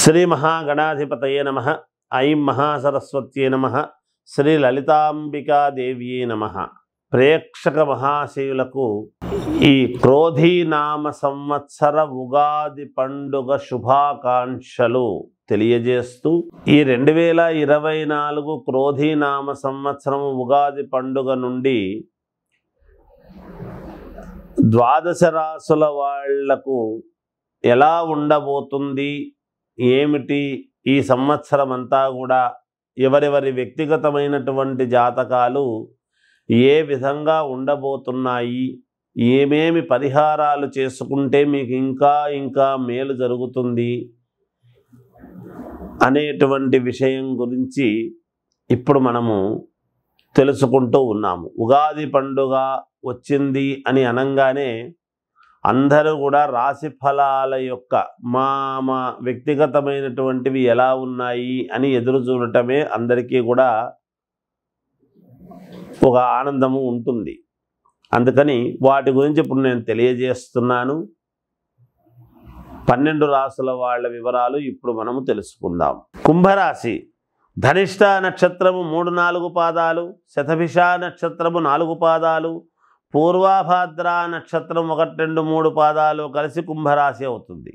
శ్రీ మహాగణాధిపతయే నమః. ఐం మహాసరస్వత్యే నమః. శ్రీ లలితాంబికాదేవ్యే నమః. ప్రేక్షక మహాశయులకు ఈ క్రోధీనామ సంవత్సర ఉగాది పండుగ శుభాకాంక్షలు తెలియజేస్తూ ఈ 2024 క్రోధీనామ సంవత్సరం ఉగాది పండుగ నుండి ద్వాదశ రాసుల వాళ్లకు ఎలా ఉండబోతుంది, ఏమిటి ఈ సంవత్సరం అంతా కూడా ఎవరెవరి వ్యక్తిగతమైనటువంటి జాతకాలు ఏ విధంగా ఉండబోతున్నాయి, ఏమేమి పరిహారాలు చేసుకుంటే మీకు ఇంకా మేలు జరుగుతుంది అనేటువంటి విషయం గురించి ఇప్పుడు మనము తెలుసుకుంటూ ఉన్నాము. ఉగాది పండుగ వచ్చింది అని అనగానే అందరూ కూడా రాశి ఫలాల యొక్క మా వ్యక్తిగతమైనటువంటివి ఎలా ఉన్నాయి అని ఎదురు చూడటమే అందరికీ కూడా ఒక ఆనందము ఉంటుంది. అందుకని వాటి గురించి ఇప్పుడు నేను తెలియజేస్తున్నాను. 12 రాసుల వాళ్ళ వివరాలు ఇప్పుడు మనము తెలుసుకుందాం. కుంభరాశి ధనిష్ట నక్షత్రము 3-4 పాదాలు, శతభిష నక్షత్రము 4 పాదాలు, పూర్వాభాద్ర నక్షత్రం 1-2-3 పాదాలు కలిసి కుంభరాశి అవుతుంది.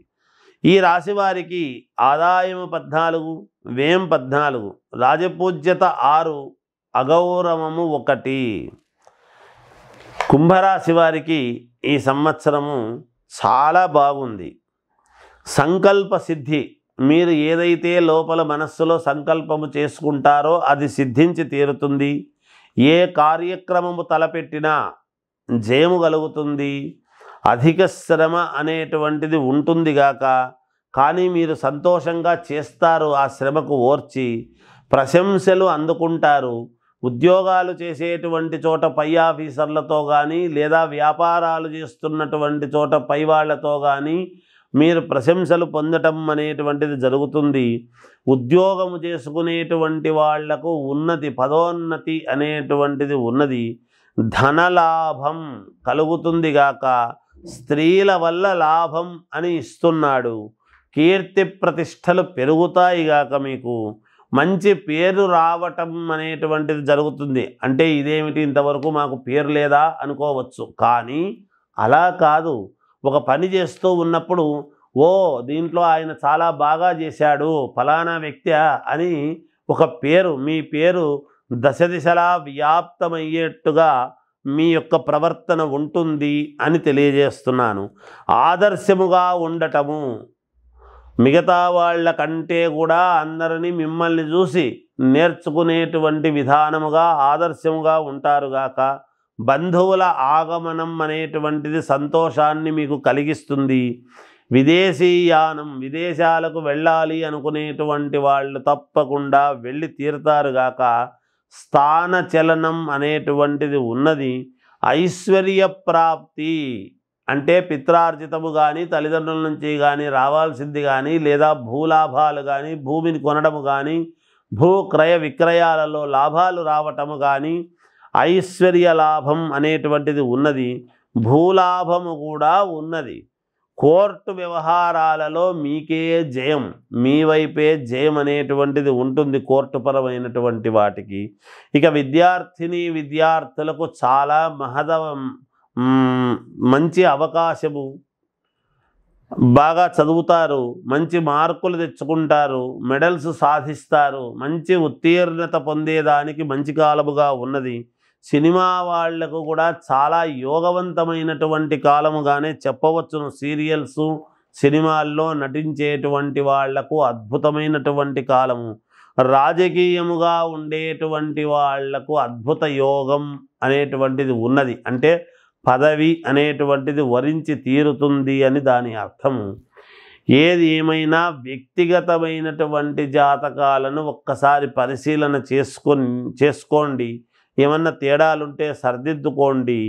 ఈ రాశి వారికి ఆదాయము 14, వ్యయం 14, రాజపూజ్యత 6, అగౌరవము 1. కుంభరాశి వారికి ఈ సంవత్సరము చాలా బాగుంది. సంకల్ప సిద్ధి, మీరు ఏదైతే లోపల మనస్సులో సంకల్పము చేసుకుంటారో అది సిద్ధించి తీరుతుంది. ఏ కార్యక్రమము తలపెట్టినా జయము కలుగుతుంది. అధిక శ్రమ అనేటువంటిది ఉంటుంది గాక, కానీ మీరు సంతోషంగా చేస్తారు. ఆ శ్రమకు ఓర్చి ప్రశంసలు అందుకుంటారు. ఉద్యోగాలు చేసేటువంటి చోట పై ఆఫీసర్లతో కానీ లేదా వ్యాపారాలు చేస్తున్నటువంటి చోట పై వాళ్ళతో కానీ మీరు ప్రశంసలు పొందటం అనేటువంటిది జరుగుతుంది. ఉద్యోగము చేసుకునేటువంటి వాళ్లకు ఉన్నతి, పదోన్నతి అనేటువంటిది ఉన్నది. ధనలాభం కలుగుతుంది గాక, స్త్రీల వల్ల లాభం అని ఇస్తున్నాడు. కీర్తి ప్రతిష్టలు పెరుగుతాయి గాక, మీకు మంచి పేరు రావటం అనేటువంటిది జరుగుతుంది. అంటే ఇదేమిటి, ఇంతవరకు మాకు పేరు లేదా అనుకోవచ్చు, కానీ అలా కాదు. ఒక పని చేస్తూ ఉన్నప్పుడు ఓ దీంట్లో ఆయన చాలా బాగా చేశాడు ఫలానా వ్యక్తి అని ఒక పేరు, మీ పేరు దశ దిశలా వ్యాప్తమయ్యేట్టుగా మీ యొక్క ప్రవర్తన ఉంటుంది అని తెలియజేస్తున్నాను. ఆదర్శముగా ఉండటము, మిగతా వాళ్ళ కంటే కూడా అందరినీ మిమ్మల్ని చూసి నేర్చుకునేటువంటి విధానముగా ఆదర్శముగా ఉంటారుగాక. బంధువుల ఆగమనం అనేటువంటిది సంతోషాన్ని మీకు కలిగిస్తుంది. విదేశీయానం, విదేశాలకు వెళ్ళాలి అనుకునేటువంటి వాళ్ళు తప్పకుండా వెళ్ళి తీరుతారుగాక. స్థానచలనం అనేటువంటిది ఉన్నది. ఐశ్వర్య ప్రాప్తి అంటే పిత్రార్జితము కానీ తల్లిదండ్రుల నుంచి కానీ రావాల్సింది కానీ లేదా భూలాభాలు కానీ భూమిని కొనడము కానీ భూ క్రయ విక్రయాలలో లాభాలు రావటము కానీ ఐశ్వర్య లాభం అనేటువంటిది ఉన్నది. భూలాభము కూడా ఉన్నది. కోర్టు వ్యవహారాలలో మీకే జయం, మీ వైపే జయం అనేటువంటిది ఉంటుంది కోర్టుపరమైనటువంటి వాటికి. ఇక విద్యార్థులకు చాలా మంచి అవకాశము. బాగా చదువుతారు, మంచి మార్కులు తెచ్చుకుంటారు, మెడల్స్ సాధిస్తారు, మంచి ఉత్తీర్ణత పొందేదానికి మంచి కాలముగా ఉన్నది. సినిమా వాళ్లకు కూడా చాలా యోగవంతమైనటువంటి కాలముగానే చెప్పవచ్చును. సీరియల్స్, సినిమాల్లో నటించేటువంటి వాళ్లకు అద్భుతమైనటువంటి కాలము. రాజకీయముగా ఉండేటువంటి వాళ్లకు అద్భుత యోగం అనేటువంటిది ఉన్నది. అంటే పదవి అనేటువంటిది వరించి తీరుతుంది అని దాని అర్థము. ఏది ఏమైనా వ్యక్తిగతమైనటువంటి జాతకాలను ఒక్కసారి పరిశీలన చేసుకోండి. ఏమన్నా తేడాలుంటే సరిదిద్దుకోండి.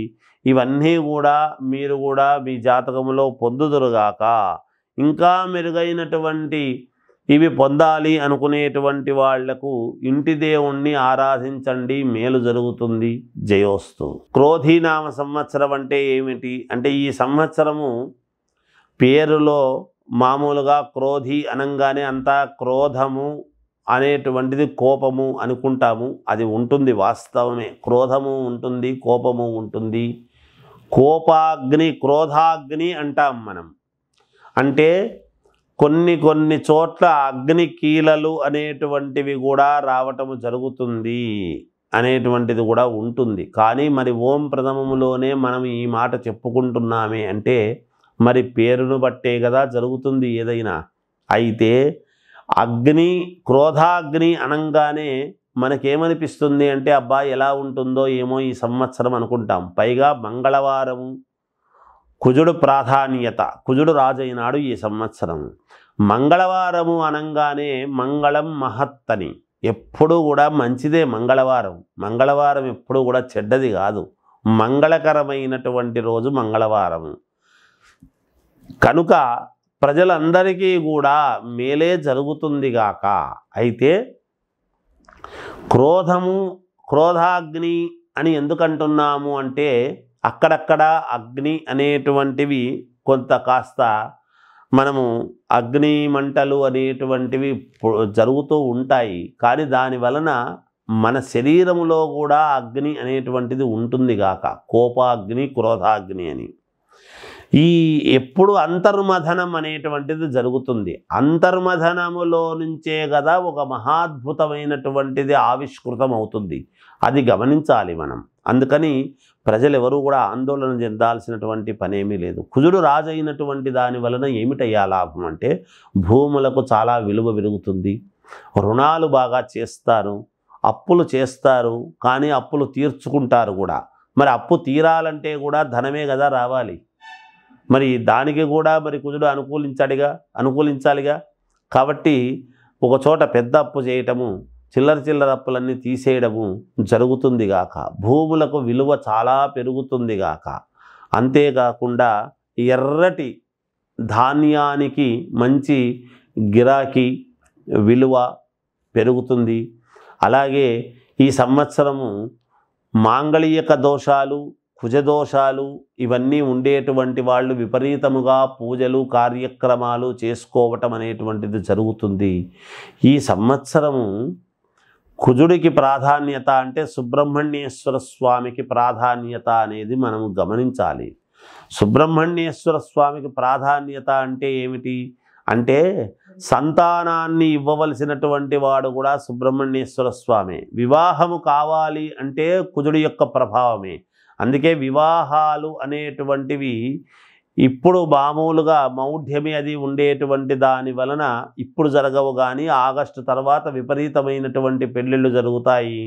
ఇవన్నీ కూడా మీరు కూడా మీ జాతకములో పొందుదురుగాక. ఇంకా మెరుగైనటువంటి ఇవి పొందాలి అనుకునేటువంటి వాళ్లకు ఇంటి దేవుణ్ణి ఆరాధించండి, మేలు జరుగుతుంది. జయోస్తు. క్రోధీనామ సంవత్సరం అంటే ఏమిటి అంటే ఈ సంవత్సరము పేరులో మామూలుగా క్రోధి అనంగానే అంతా క్రోధము అనేటువంటిది కోపము అనుకుంటాము. అది ఉంటుంది, వాస్తవమే. క్రోధము ఉంటుంది, కోపము ఉంటుంది. కోపాగ్ని, క్రోధాగ్ని అంటాం మనం. అంటే కొన్ని చోట్ల అగ్ని కీలలు అనేటువంటివి కూడా రావటము జరుగుతుంది అనేటువంటిది కూడా ఉంటుంది. కానీ మరి ఓం ప్రథమములోనే మనం ఈ మాట చెప్పుకుంటున్నామే అంటే మరి పేరును బట్టే కదా జరుగుతుంది ఏదైనా. అయితే అగ్ని, క్రోధాగ్ని అనంగానే మనకేమనిపిస్తుంది అంటే అబ్బా ఎలా ఉంటుందో ఏమో ఈ సంవత్సరం అనుకుంటాం. పైగా మంగళవారము, కుజుడు ప్రాధాన్యత, కుజుడు రాజైనాడు ఈ సంవత్సరం. మంగళవారము అనంగానే మంగళం మహత్తని, ఎప్పుడూ కూడా మంచిదే మంగళవారం. మంగళవారం ఎప్పుడూ కూడా చెడ్డది కాదు, మంగళకరమైనటువంటి రోజు మంగళవారము. కనుక ప్రజలందరికీ కూడా మేలే జరుగుతుంది గాక. అయితే క్రోధము, క్రోధాగ్ని అని ఎందుకంటున్నాము అంటే అక్కడక్కడ అగ్ని అనేటువంటివి కొంత కాస్త మనము అగ్ని మంటలు అనేటువంటివి జరుగుతూ ఉంటాయి. కానీ దాని వలన మన శరీరములో కూడా అగ్ని అనేటువంటిది ఉంటుంది గాక, కోపాగ్ని, క్రోధాగ్ని అని. ఈ ఎప్పుడు అంతర్మథనం అనేటువంటిది జరుగుతుంది. అంతర్మథనములో నుంచే కదా ఒక మహాద్భుతమైనటువంటిది ఆవిష్కృతం అవుతుంది. అది గమనించాలి మనం. అందుకని ప్రజలు ఎవరు కూడా ఆందోళన చెందాల్సినటువంటి పనేమీ లేదు. కుజుడు రాజైనటువంటి దాని వలన ఏమిటయ్యా లాభం అంటే భూములకు చాలా విలువ పెరుగుతుంది, రుణాలు బాగా చేస్తారు, అప్పులు చేస్తారు, కానీ అప్పులు తీర్చుకుంటారు కూడా. మరి అప్పు తీరాలంటే కూడా ధనమే కదా రావాలి. మరి దానికి కూడా మరి కుజుడు అనుకూలించాలిగా. కాబట్టి ఒక చోట పెద్ద అప్పు చేయటము, చిల్లర అప్పులన్నీ తీసేయడము జరుగుతుంది గాక, భూములకు విలువ చాలా పెరుగుతుంది గాక. అంతేకాకుండా ఎర్రటి ధాన్యానికి మంచి గిరాకీ, విలువ పెరుగుతుంది. అలాగే ఈ సంవత్సరము మాంగళిక దోషాలు, కుజదోషాలు ఇవన్నీ ఉండేటువంటి వాళ్ళు విపరీతముగా పూజలు, కార్యక్రమాలు చేసుకోవటం అనేటువంటిది జరుగుతుంది. ఈ సంవత్సరము కుజుడికి ప్రాధాన్యత అంటే సుబ్రహ్మణ్యేశ్వర స్వామికి ప్రాధాన్యత అనేది మనము గమనించాలి. సుబ్రహ్మణ్యేశ్వర స్వామికి ప్రాధాన్యత అంటే ఏమిటి అంటే సంతానాన్ని ఇవ్వవలసినటువంటి వాడు కూడా సుబ్రహ్మణ్యేశ్వర స్వామి. వివాహము కావాలి అంటే కుజుడి యొక్క ప్రభావమే. అందుకే వివాహాలు అనేటువంటివి ఇప్పుడు మామూలుగా మౌఢ్యమి అది ఉండేటువంటి దాని వలన ఇప్పుడు జరగవు, కానీ ఆగస్టు తర్వాత విపరీతమైనటువంటి పెళ్ళిళ్ళు జరుగుతాయి.